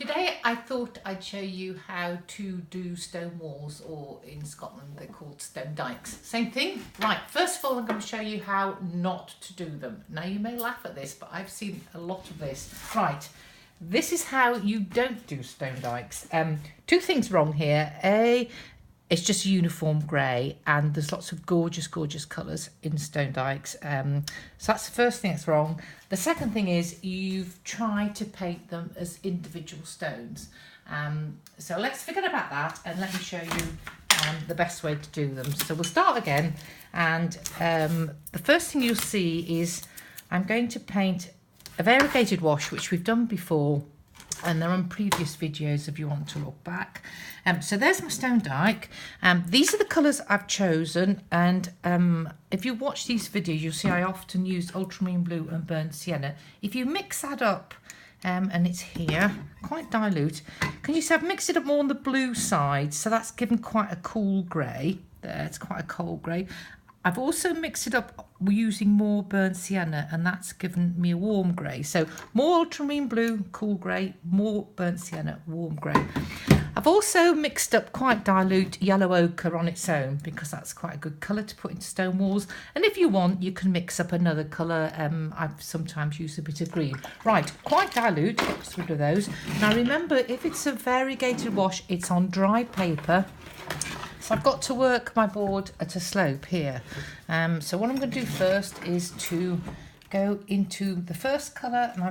Today I thought I'd show you how to do stone walls, or in Scotland they're called stone dikes. Same thing. Right, first of all I'm going to show you how not to do them. Now you may laugh at this, but I've seen a lot of this. Right, this is how you don't do stone dikes. Two things wrong here. A, it's just uniform grey, and there's lots of gorgeous colours in stone dikes. So that's the first thing that's wrong. The second thing is you've tried to paint them as individual stones. So let's forget about that and let me show you the best way to do them. So we'll start again, and the first thing you'll see is I'm going to paint a variegated wash, which we've done before, and they're on previous videos if you want to look back. So there's my stone dike. These are the colours I've chosen, and if you watch these videos you'll see I often use ultramarine blue and burnt sienna. If you mix that up, and it's here, quite dilute, can you see I've mixed it up more on the blue side, so that's given quite a cool grey. There, it's quite a cold grey. I've also mixed it up using more burnt sienna, and that's given me a warm grey. So more ultramarine blue, cool grey, more burnt sienna, warm grey. I've also mixed up quite dilute yellow ochre on its own, because that's quite a good colour to put into stone walls. And if you want, you can mix up another colour. I've sometimes used a bit of green. Right, quite dilute, get rid of those. Now remember, if it's a variegated wash, it's on dry paper. So I've got to work my board at a slope here. So what I'm going to do first is to go into the first colour, and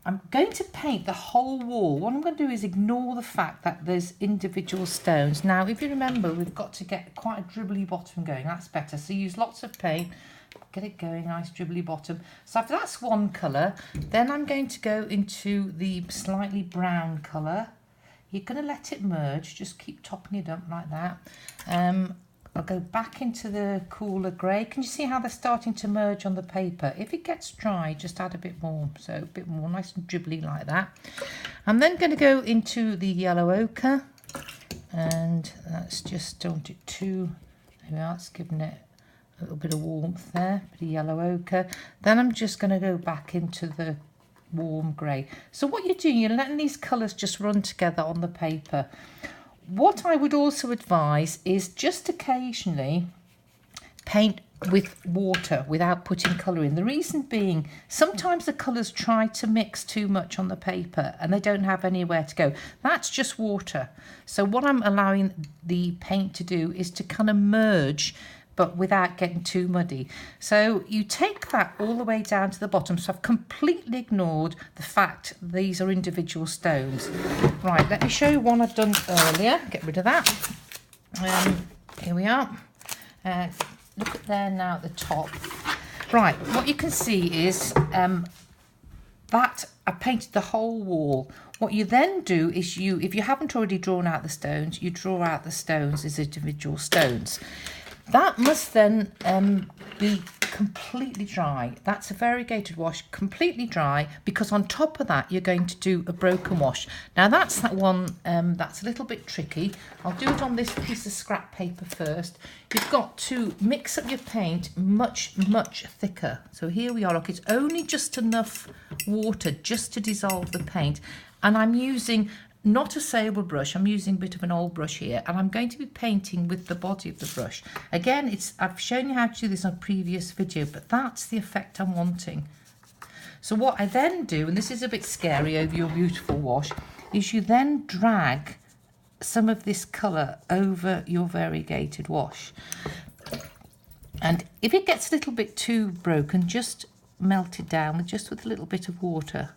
I'm going to paint the whole wall. What I'm going to do is ignore the fact that there's individual stones. Now, if you remember, we've got to get quite a dribbly bottom going. That's better. So use lots of paint. Get it going, nice dribbly bottom. So after that's one colour, then I'm going to go into the slightly brown colour. You're going to let it merge, just keep topping it up like that. I'll go back into the cooler grey. Can you see how they're starting to merge on the paper? If it gets dry, just add a bit more. So a bit more, nice and dribbly like that. I'm then going to go into the yellow ochre, and that's just, don't do it too, there we are, it's giving it a little bit of warmth there, bit of yellow ochre. Then I'm just going to go back into the warm grey. So what you're doing, you're letting these colours just run together on the paper. What I would also advise is just occasionally paint with water without putting colour in. The reason being, sometimes the colours try to mix too much on the paper and they don't have anywhere to go. That's just water. So what I'm allowing the paint to do is to kind of merge, but without getting too muddy. So you take that all the way down to the bottom. So I've completely ignored the fact these are individual stones. Right, let me show you one I've done earlier. Get rid of that. Here we are. Look at there now at the top. Right, what you can see is that I painted the whole wall. What you then do is if you haven't already drawn out the stones, you draw out the stones as individual stones. That must then be completely dry. That's a variegated wash, completely dry, because on top of that you're going to do a broken wash. Now that's that one that's a little bit tricky. I'll do it on this piece of scrap paper first. You've got to mix up your paint much thicker. So here we are, look, it's only just enough water just to dissolve the paint, and I'm using not a sable brush, I'm using a bit of an old brush here, and I'm going to be painting with the body of the brush. Again, I've shown you how to do this on a previous video, but that's the effect I'm wanting. So what I then do, and this is a bit scary over your beautiful wash, is you then drag some of this colour over your variegated wash. And if it gets a little bit too broken, just melt it down with a little bit of water.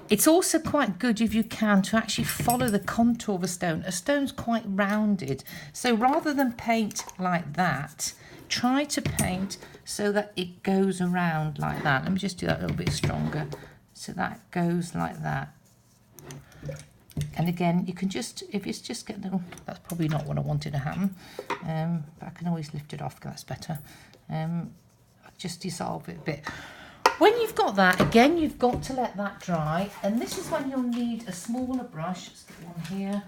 It's also quite good, if you can, to actually follow the contour of a stone. A stone's quite rounded, so rather than paint like that, try to paint so that it goes around like that. Let me just do that a little bit stronger, so that goes like that. And again, you can just, if it's just getting a little, that's probably not what I wanted to happen, but I can always lift it off, that's better. Just dissolve it a bit. When you've got that, again, you've got to let that dry, and this is when you'll need a smaller brush. Let's get one here.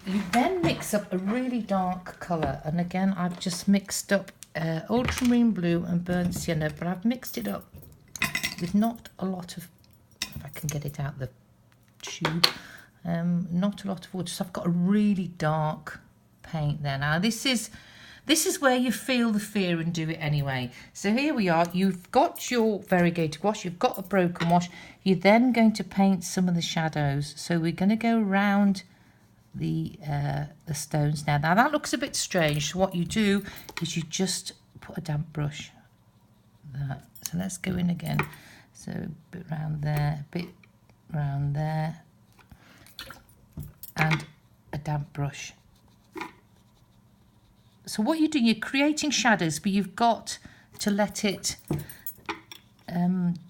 You then mix up a really dark colour, and again, I've just mixed up ultramarine blue and burnt sienna, but I've mixed it up with not a lot of, if I can get it out the tube, not a lot of water. So I've got a really dark paint there. Now this is where you feel the fear and do it anyway. So here we are, you've got your variegated wash, you've got a broken wash, you're then going to paint some of the shadows. So we're going to go around the stones now. Now that looks a bit strange, so what you do is you just put a damp brush there. So let's go in again, so a bit round there, a bit round there, and a damp brush. So what you do, you're creating shadows, but you've got to let it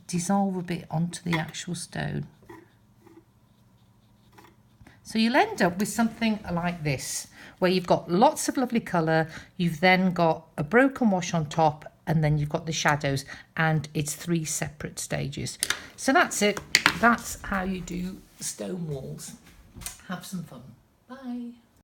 dissolve a bit onto the actual stone. So you'll end up with something like this, where you've got lots of lovely colour, you've then got a broken wash on top, and then you've got the shadows, and it's 3 separate stages. So that's it. That's how you do stone walls. Have some fun. Bye.